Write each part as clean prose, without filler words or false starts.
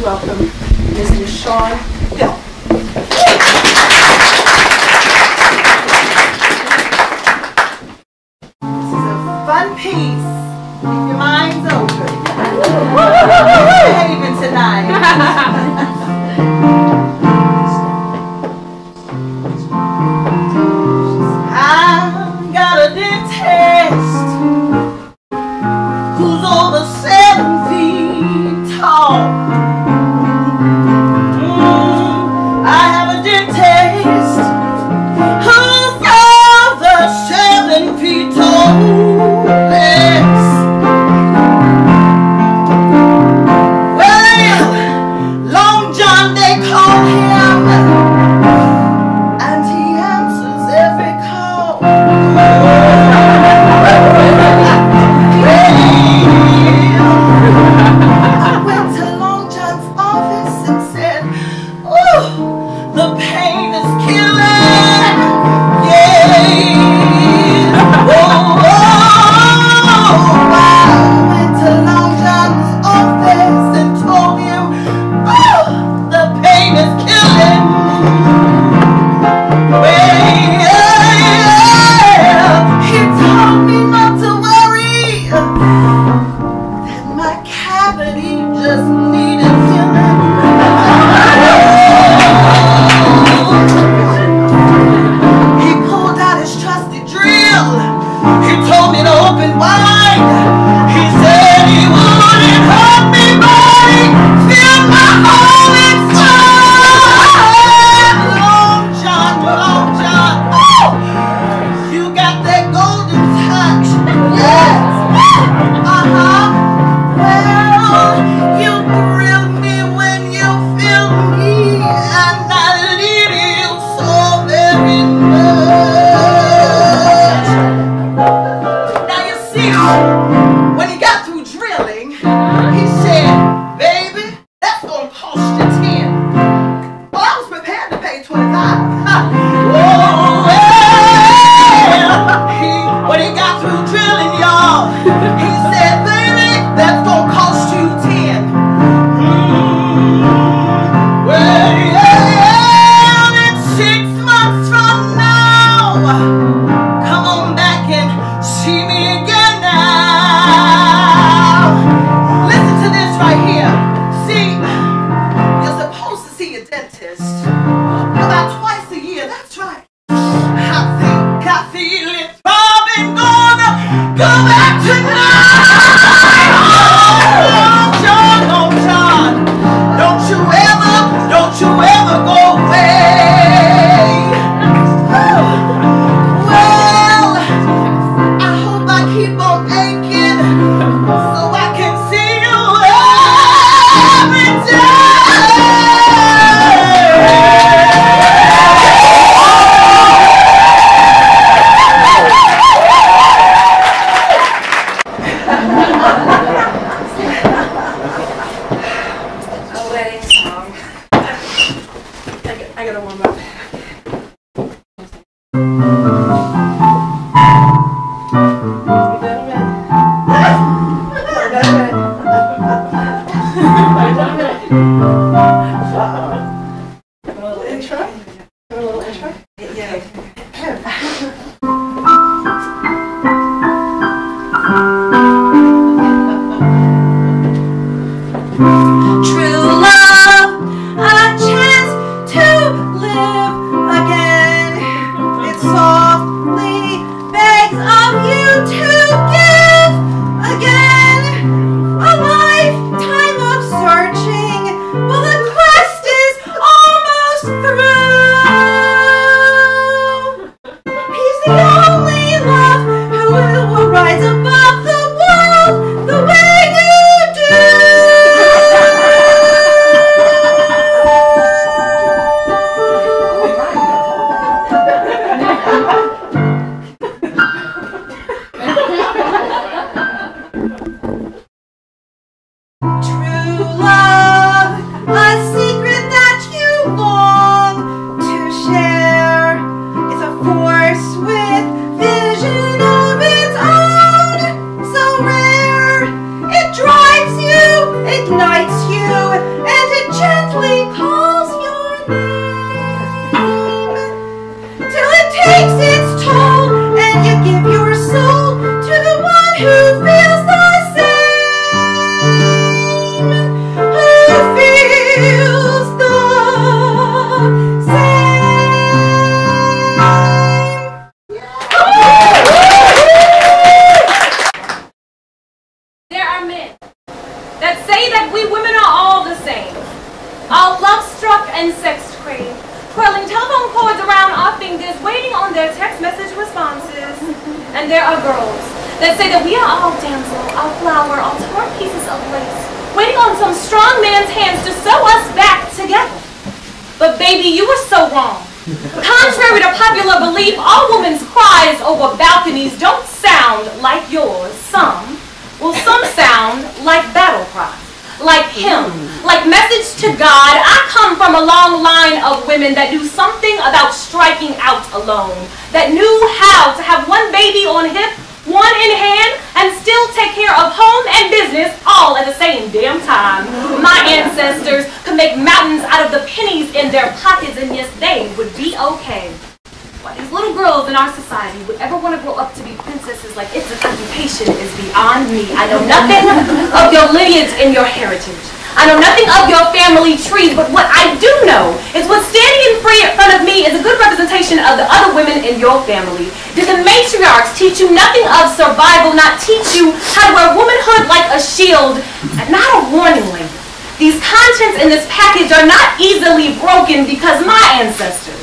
welcome Mr. Sean Hill. This is a fun piece. Keep your minds open. Misbehaving tonight. I got a dentist who's over 7 feet tall. I have a dentist who's over 7 feet tall. Yes. Well, Long John they call him, and he answers every call. I went to Long John's office and said, "Oh, the pain is killing." Yeah. Oh, I went to Long John's office and told him, "Oh, the pain is killing." Well, he told me not to worry, that my cavity just needed filling. He pulled out his trusty drill. He told me to open wide. He said he wouldn't hurt me, but he filled my hole inside. Long John, oh, you got that golden touch. Yes. Well, you thrill me when you feel me, and I need you so very much. Now you see, when he got through drilling, he said, "Baby, that's gonna cost you 10." Well, I was prepared to pay 25. Oh, well, when he got through drilling, y'all, he said, "Baby, that's gonna cost you 10." Well, in 6 months from now, come on back and see me again now. Listen to this right here. See, you're supposed to see a dentist about twice a year. That's right. I feel it throbbing, gonna go back tonight. Oh, John, don't you ever go away. Well, I hope I keep on aching so I can see you every day. A wedding song. I gotta warm up. A little intro? A little intro? Yeah. True love, a chance to live again. It softly begs of you to give again. A lifetime of searching, but the quest is almost through. He's the only love who will rise above the world the way you do. True love, a secret that you long to share, is a force with vision of its own, so rare. It drives you, ignites you, and it gently calls your name, till it takes its toll and you give your soul to the one who feels the same, who feels the There are men that say that we women are all the same, all love-struck and sex-craved, twirling telephone cords around our fingers, waiting on their text message responses. And there are girls that say that we are all damsel, all flower, all torn pieces of lace, waiting on some strong man's hands to sew us back together. But baby, you were so wrong. Contrary to popular belief, all women's cries over balconies don't sound like yours. Some sound like battle cries, like hymn, like message to God. I come from a long line of women that knew something about striking out alone, that knew how to have one baby on hip, one in hand, and still take care of home and business all at the same damn time. My ancestors could make mountains out of the pennies in their pockets, and yes, they would be okay. Why these little girls in our society would ever want to grow up to be princesses like it's an occupation is beyond me. I know nothing of your lineage and your heritage. I know nothing of your family tree, but what I do know is what's standing in front of me is a good representation of the other women in your family. Did the matriarchs teach you nothing of survival, not teach you how to wear womanhood like a shield, and not a warning label? These contents in this package are not easily broken because my ancestors,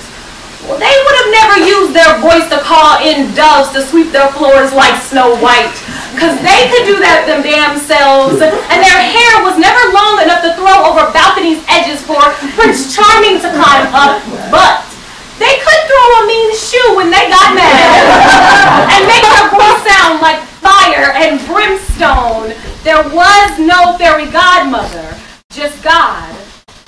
well, they would have never used their voice to call in doves to sweep their floors like Snow White, because they could do that them damn selves, and their hair was never long enough to throw over balconies' edges for Prince Charming to climb up, but they could throw a mean shoe when they got mad and make their voice sound like fire and brimstone. There was no fairy godmother, just God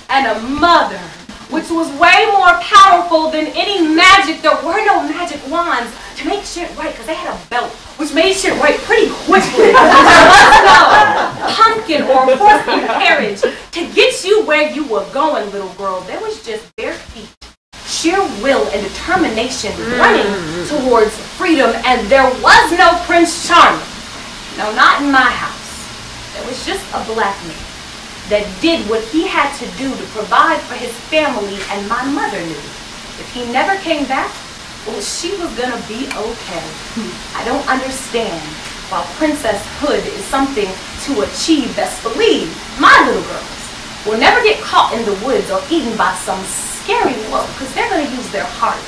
and a mother, which was way more powerful than any magic. There were no magic wands to make shit right, because they had a belt, which made shit right pretty quickly. There was no pumpkin or horse-and carriage to get you where you were going, little girl. There was just bare feet, sheer will and determination running towards freedom, and there was no Prince Charming. No, not in my house. There was just a black man that did what he had to do to provide for his family, and my mother knew if he never came back, well, she was gonna be okay. I don't understand. While princesshood is something to achieve, best believe my little girls will never get caught in the woods or eaten by some scary wolf, because they're gonna use their heart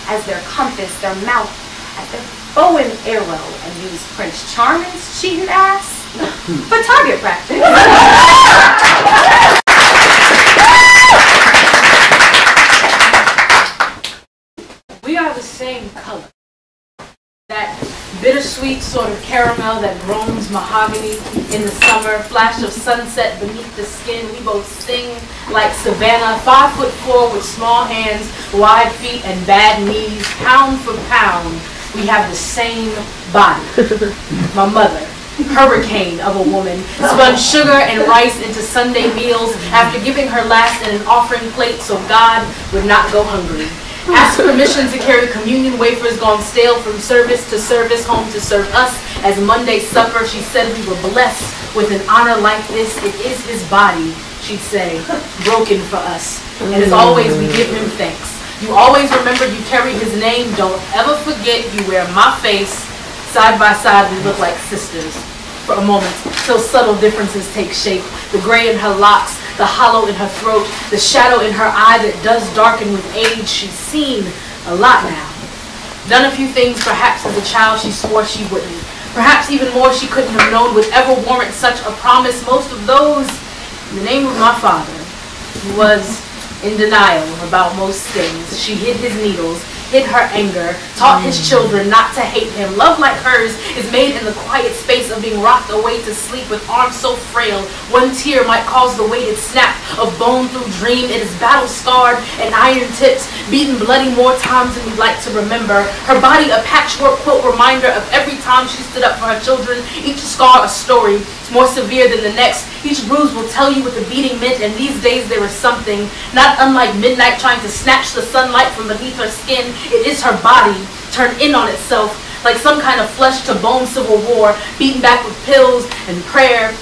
as their compass, their mouth as their bow and arrow, and use Prince Charming's cheating ass for target practice. We are the same color. That bittersweet sort of caramel that roams mahogany in the summer, flash of sunset beneath the skin. We both sing like Savannah, 5'4" with small hands, wide feet, and bad knees. Pound for pound, we have the same body. My mother, hurricane of a woman, spun sugar and rice into Sunday meals after giving her last in an offering plate so God would not go hungry. Asked permission to carry communion wafers gone stale from service to service, home to serve us as Monday supper. She said we were blessed with an honor like this. It is his body, she'd say, broken for us. And as always, we give him thanks. You always remember you carry his name. Don't ever forget you wear my face. Side by side, we look like sisters. For a moment, till subtle differences take shape. The gray in her locks, the hollow in her throat, the shadow in her eye that does darken with age. She's seen a lot now. Done a few things perhaps as a child she swore she wouldn't. Perhaps even more she couldn't have known would ever warrant such a promise. Most of those in the name of my father, who was in denial about most things. She hid his needles, hid her anger, taught his children not to hate him. Love like hers is made in the quiet space of being rocked away to sleep with arms so frail. One tear might cause the weighted snap of bone through dream. It is battle scarred and iron tipped, beaten bloody more times than we'd like to remember. Her body a patchwork quilt reminder of every time she stood up for her children, each scar a story. more severe than the next. Each bruise will tell you what the beating meant, and these days there is something, not unlike midnight trying to snatch the sunlight from beneath her skin. It is her body, turned in on itself, like some kind of flesh-to-bone civil war, beaten back with pills and prayer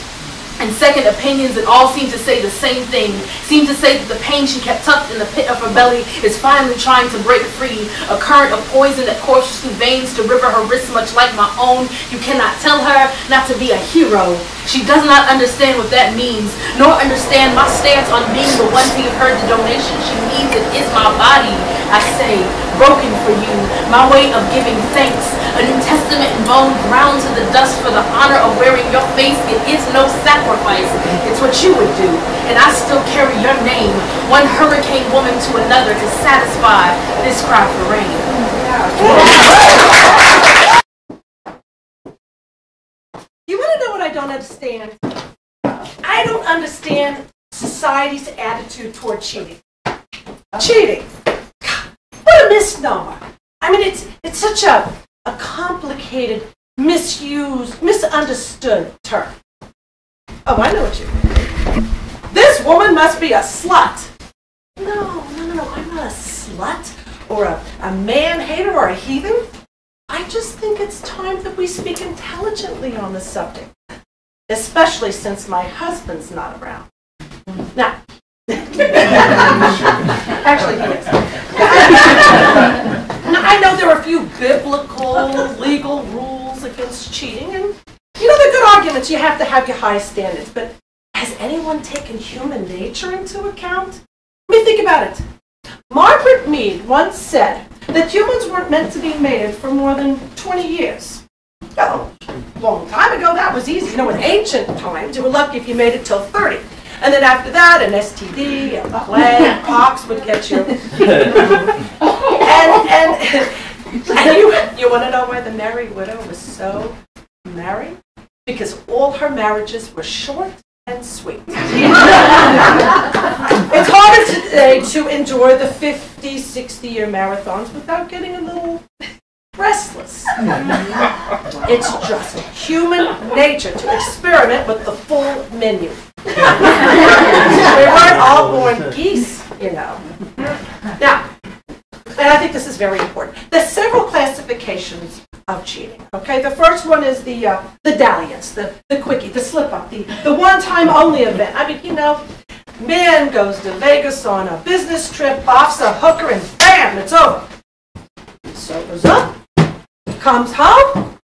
and second opinions, that all seem to say the same thing, seem to say that the pain she kept tucked in the pit of her belly is finally trying to break free, a current of poison that courses through veins to river her wrists much like my own. You cannot tell her not to be a hero. She does not understand what that means, nor understand my stance on being the one to give her the donation she needs. It is my body, I say, broken for you, my way of giving thanks, a New Testament in bone ground to the dust for the honor of wearing your face. It is no sacrifice, it's what you would do, and I still carry your name, one hurricane woman to another, to satisfy this cry for rain. You want to know what I don't understand? I don't understand society's attitude toward cheating. Cheating. What a misnomer. I mean, it's such a complicated, misused, misunderstood term. Oh, I know what you mean. This woman must be a slut. No, I'm not a slut or a man-hater or a heathen. I just think it's time that we speak intelligently on the subject, especially since my husband's not around. Now, actually, he is. Now, I know there are a few biblical, legal rules against cheating, and you know, they're good arguments. You have to have your high standards, but has anyone taken human nature into account? I mean, think about it. Margaret Mead once said that humans weren't meant to be mated for more than 20 years. Oh, a long time ago, that was easy. You know, in ancient times, you were lucky if you made it till 30. And then after that, an STD, a plague, pox would get you. And you want to know why the Merry Widow was so merry? Because all her marriages were short and sweet. It's harder today to endure the 50, 60-year marathons without getting a little restless. It's just human nature to experiment with the full menu. We weren't all born geese, you know. Now, and I think this is very important. There's several classifications of cheating. Okay, the first one is the dalliance, the quickie, the slip-up, the one-time only event. I mean, you know, man goes to Vegas on a business trip, offs a hooker, and bam, it's over. Sobers up, comes home,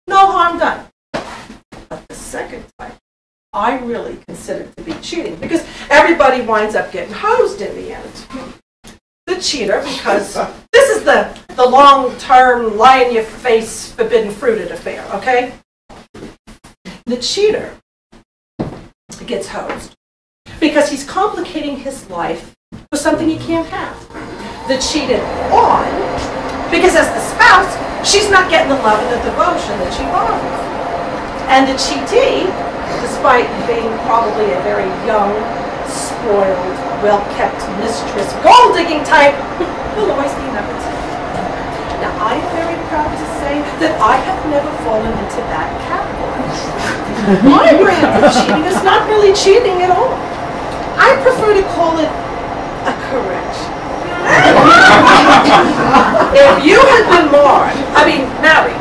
no harm done. But the second type, I really consider to be cheating, because everybody winds up getting hosed in the end. The cheater, because this is the long-term, lie-in-your-face, forbidden-fruited affair, okay? The cheater gets hosed because he's complicating his life with something he can't have. The cheated on, because as the spouse, she's not getting the love and the devotion that she wants. And the cheatee, despite being probably a very young, spoiled, well-kept mistress, gold-digging type, will always be number two. Now, I am very proud to say that I have never fallen into that category. My brand of cheating is not really cheating at all. I prefer to call it a correction. If you had been married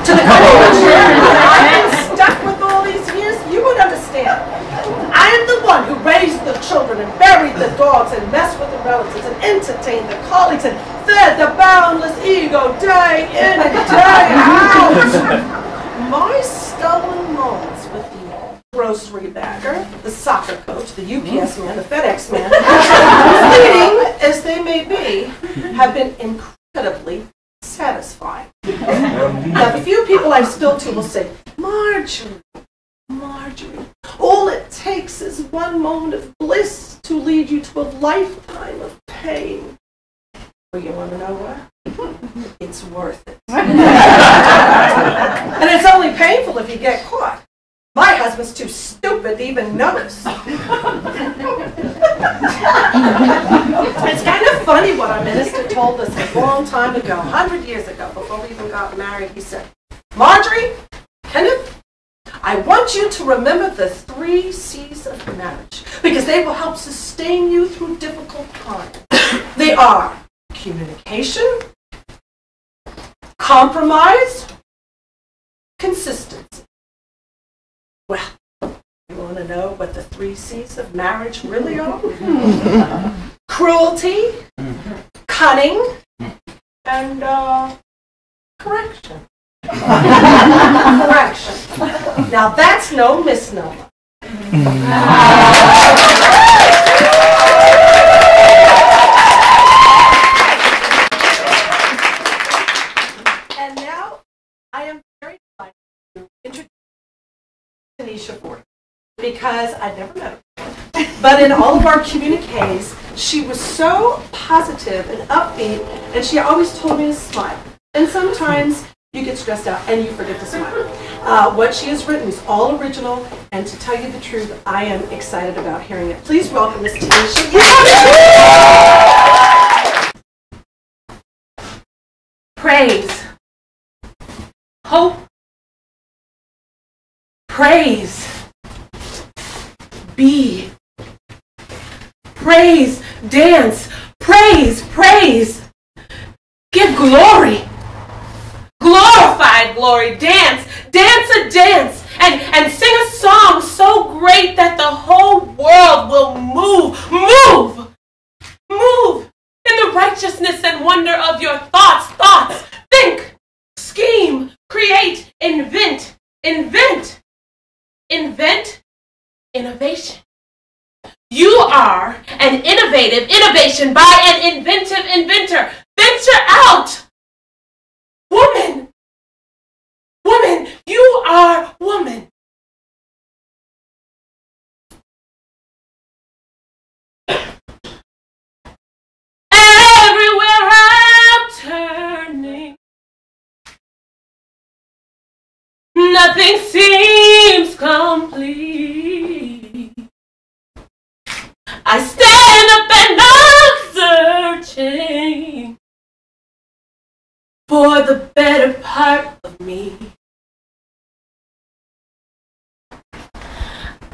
to the culture I've been stuck with all these years, you would understand. I am the one who raised the children and buried the dogs and messed with the relatives and entertained the colleagues and fed the boundless ego day in and day out. My stolen moments with the grocery bagger, the soccer coach, the UPS man, the FedEx man, fleeting as they may be, have been incredibly satisfying. Now, the few people I've spilled to will say, Marjorie, all it takes is one moment of bliss to lead you to a lifetime of pain. Well, you want to know what? It's worth it. And it's only painful if you get caught. My husband's too stupid to even notice. It's kind of funny what our minister told us a long time ago, 100 years ago, before we even got married. He said, Marjorie, Kenneth, I want you to remember the 3 C's of marriage because they will help sustain you through difficult times. They are communication, compromise, consistency. Well, you want to know what the 3 C's of marriage really are? Cruelty, cunning, and correction. Correction. Now that's no misnomer. And now I am very delighted to introduce Tanisha Ford because I'd never met her. But in all of our communiques, she was so positive and upbeat, and she always told me to smile. And sometimes you get stressed out and you forget to smile. What she has written is all original, and to tell you the truth, I am excited about hearing it. Please welcome Miss Tanisha. Praise, hope, praise, be, praise, dance, praise, praise, give glory, glorified glory, dance, dance a dance, and sing a song so great that the whole world will move in the righteousness and wonder of your thoughts, think, scheme, create, invent, innovation. You are an innovative innovation by an inventive inventor. Venture out. Woman, you are woman. Everywhere I'm turning, nothing seems complete. I stand up and I'm searching for the better part of me.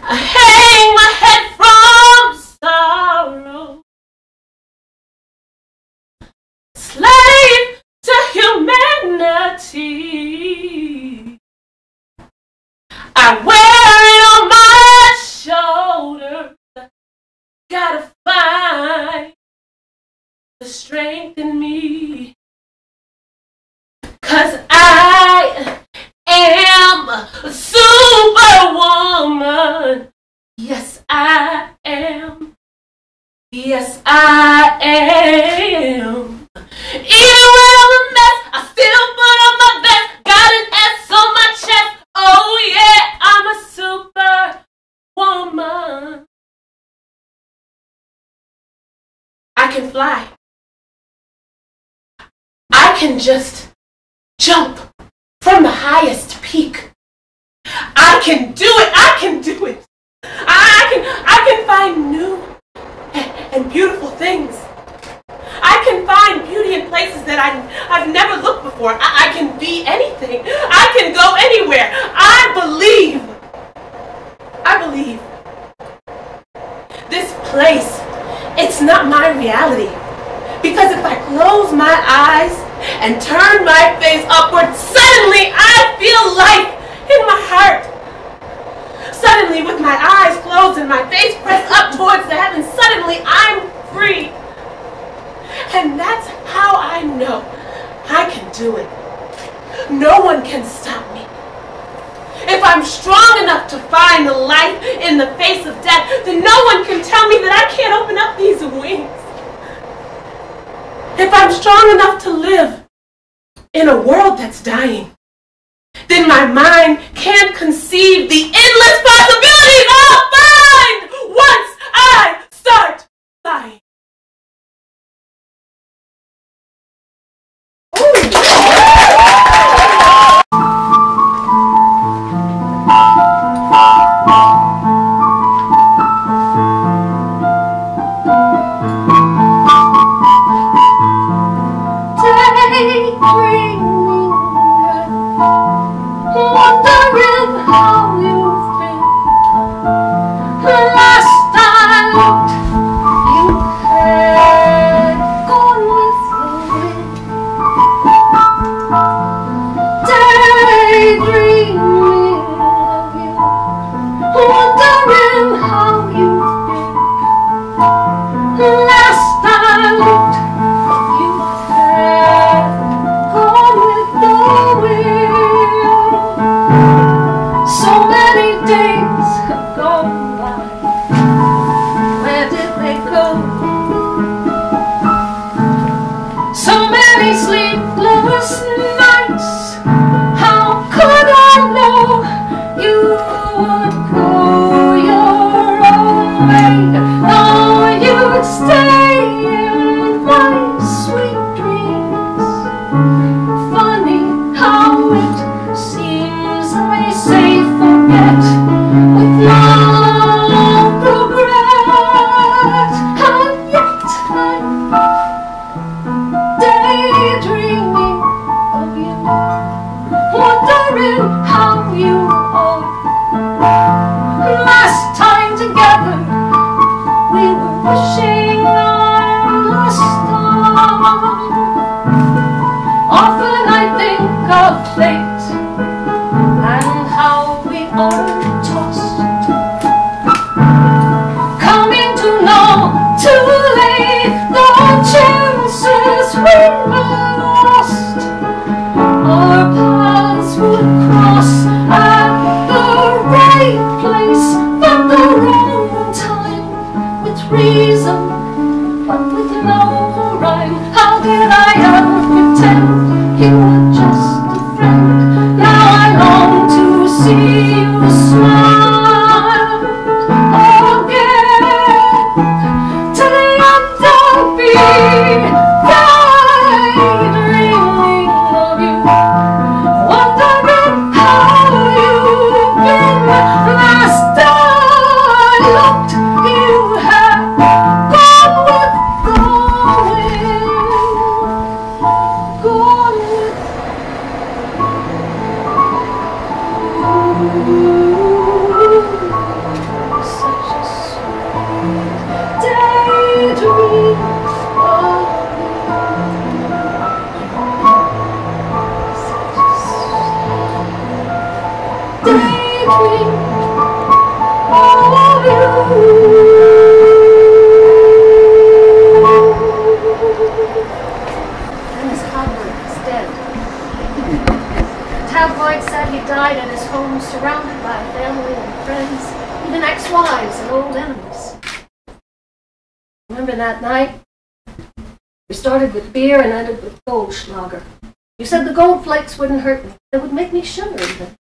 I hang my head from sorrow, slave to humanity. I wear it on my shoulders. Gotta find the strength in me, 'cause I am a superwoman. Yes, I am. Yes, I am. Even when I'm a mess, I still put on my best. Got an S on my chest. Oh yeah, I'm a superwoman. I can fly. I can just jump from the highest peak. I can do it. I can do it. I can find new and beautiful things. I can find beauty in places that I've never looked before. I can be anything. I can go anywhere. I believe. This place, it's not my reality. Because if I close my eyes and turn my face upward, suddenly I feel life in my heart. Suddenly, with my eyes closed and my face pressed up towards the heavens, suddenly I'm free. And that's how I know I can do it. No one can stop me. If I'm strong enough to find the life in the face of death, then no one can tell me that I can't open up these wings. If I'm strong enough to live in a world that's dying, then my mind can't conceive the endless possibilities I'll find once I start flying. Wondering how wives and old enemies. Remember that night? We started with beer and ended with Goldschlager. You said the gold flakes wouldn't hurt me. They would make me shimmer even.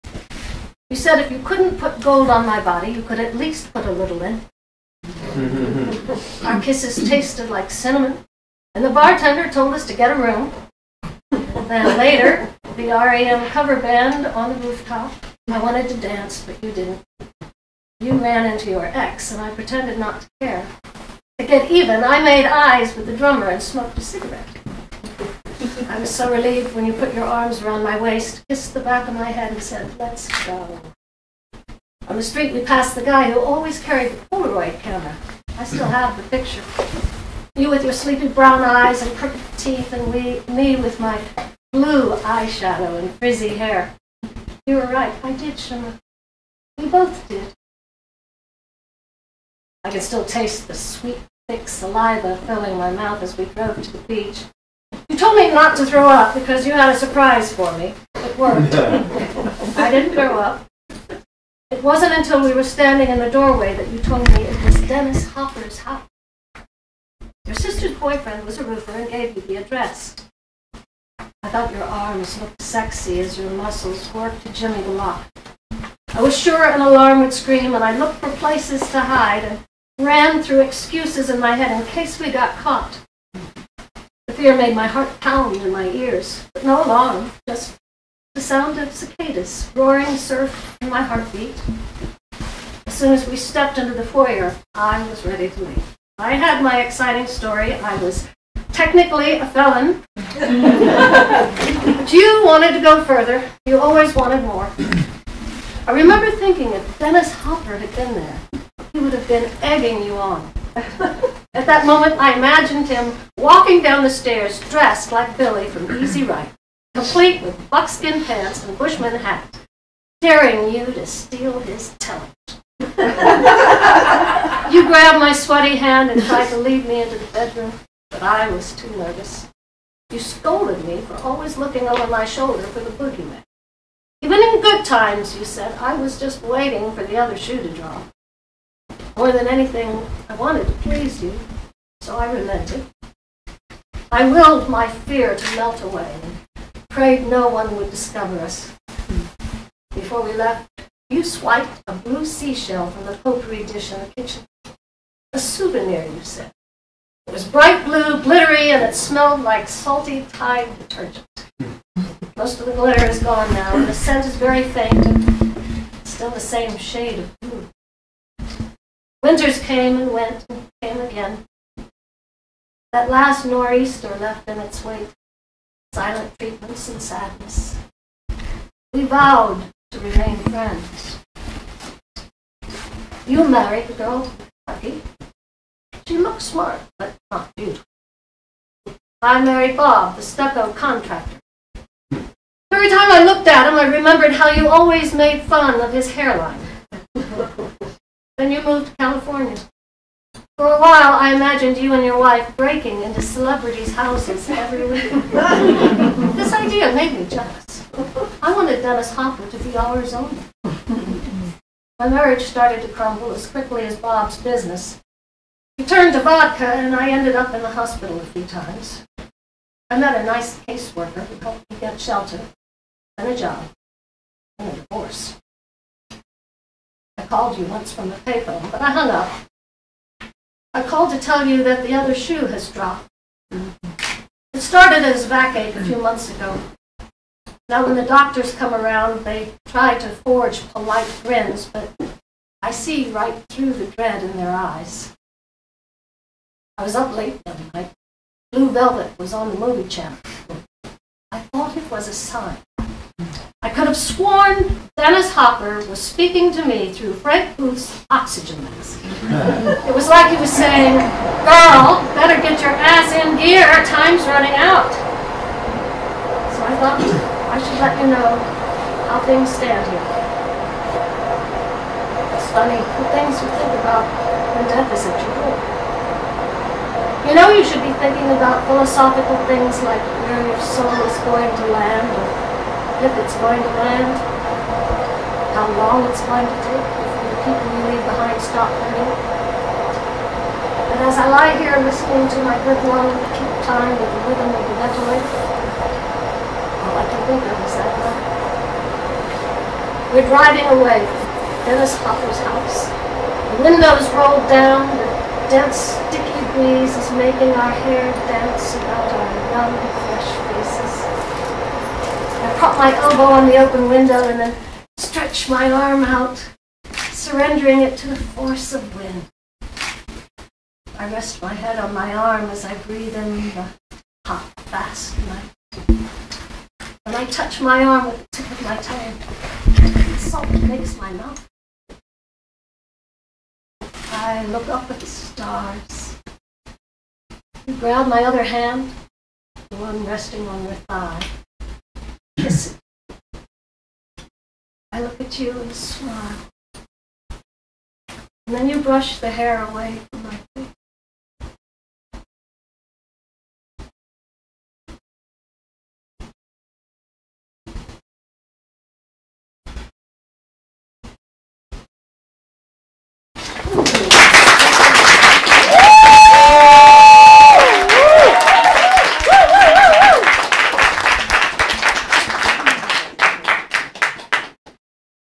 You said if you couldn't put gold on my body, you could at least put a little in. Our kisses tasted like cinnamon, and the bartender told us to get a room. Then later, the REM cover band on the rooftop. I wanted to dance, but you didn't. You ran into your ex, and I pretended not to care. To get even, I made eyes with the drummer and smoked a cigarette. I was so relieved when you put your arms around my waist, kissed the back of my head, and said, "Let's go." On the street, we passed the guy who always carried the Polaroid camera. I still have the picture. You with your sleepy brown eyes and crooked teeth, and me with my blue eyeshadow and frizzy hair. You were right, I did shimmer. We both did. I can still taste the sweet, thick saliva filling my mouth as we drove to the beach. You told me not to throw up because you had a surprise for me. It worked. I didn't throw up. It wasn't until we were standing in the doorway that you told me it was Dennis Hopper's house. Your sister's boyfriend was a roofer and gave you the address. I thought your arms looked sexy as your muscles worked to jimmy the lock. I was sure an alarm would scream, and I looked for places to hide and ran through excuses in my head in case we got caught. The fear made my heart pound in my ears, but no alarm, just the sound of cicadas, roaring surf, and my heartbeat. As soon as we stepped into the foyer, I was ready to leave. I had my exciting story. I was technically a felon. But you wanted to go further. You always wanted more. I remember thinking if Dennis Hopper had been there, he would have been egging you on. At that moment, I imagined him walking down the stairs dressed like Billy from Easy Ride, complete with buckskin pants and bushman hat, daring you to steal his television. You grabbed my sweaty hand and tried to lead me into the bedroom, but I was too nervous. You scolded me for always looking over my shoulder for the boogeyman. Even in good times, you said, I was just waiting for the other shoe to drop. More than anything, I wanted to please you, so I relented. I willed my fear to melt away and prayed no one would discover us. Before we left, you swiped a blue seashell from the potpourri dish in the kitchen. A souvenir, you said. It was bright blue, glittery, and it smelled like salty Tide detergent. Most of the glitter is gone now, and the scent is very faint, and still the same shade of blue. Winters came and went and came again. That last nor'easter left in its wake silent treatments and sadness. We vowed to remain friends. You married the girl from Kentucky. She looked smart, but not beautiful. I married Bob, the stucco contractor. Every time I looked at him, I remembered how you always made fun of his hairline. Then you moved to California. For a while, I imagined you and your wife breaking into celebrities' houses every week. This idea made me jealous. I wanted Dennis Hopper to be ours only. My marriage started to crumble as quickly as Bob's business. He turned to vodka, and I ended up in the hospital a few times. I met a nice caseworker who helped me get shelter, and a job, and a divorce. I called you once from the payphone, but I hung up. I called to tell you that the other shoe has dropped. It started as backache a few months ago. Now when the doctors come around, they try to forge polite grins, but I see right through the dread in their eyes. I was up late one night. Blue Velvet was on the movie channel. I thought it was a sign. I could have sworn Dennis Hopper was speaking to me through Frank Booth's oxygen mask. It was like he was saying, "Girl, better get your ass in gear, time's running out." So I thought I should let you know how things stand here. It's funny the things you think about when death is at your door. You know you should be thinking about philosophical things like where your soul is going to land, or if it's going to land, how long it's going to take before you people you leave behind stop hurting. But as I lie here listening to my good lung keep time with the rhythm of the record, all I can think of is that night. We're driving away from Dennis Hopper's house. The windows rolled down, the dense, sticky breeze is making our hair dance about our young, fresh faces. I prop my elbow on the open window and then stretch my arm out, surrendering it to the force of wind. I rest my head on my arm as I breathe in the hot, fast night. When I touch my arm with the tip of my tongue, salt makes my mouth. I look up at the stars. You grab my other hand, the one resting on your thigh. Kiss it. I look at you and smile. And then you brush the hair away from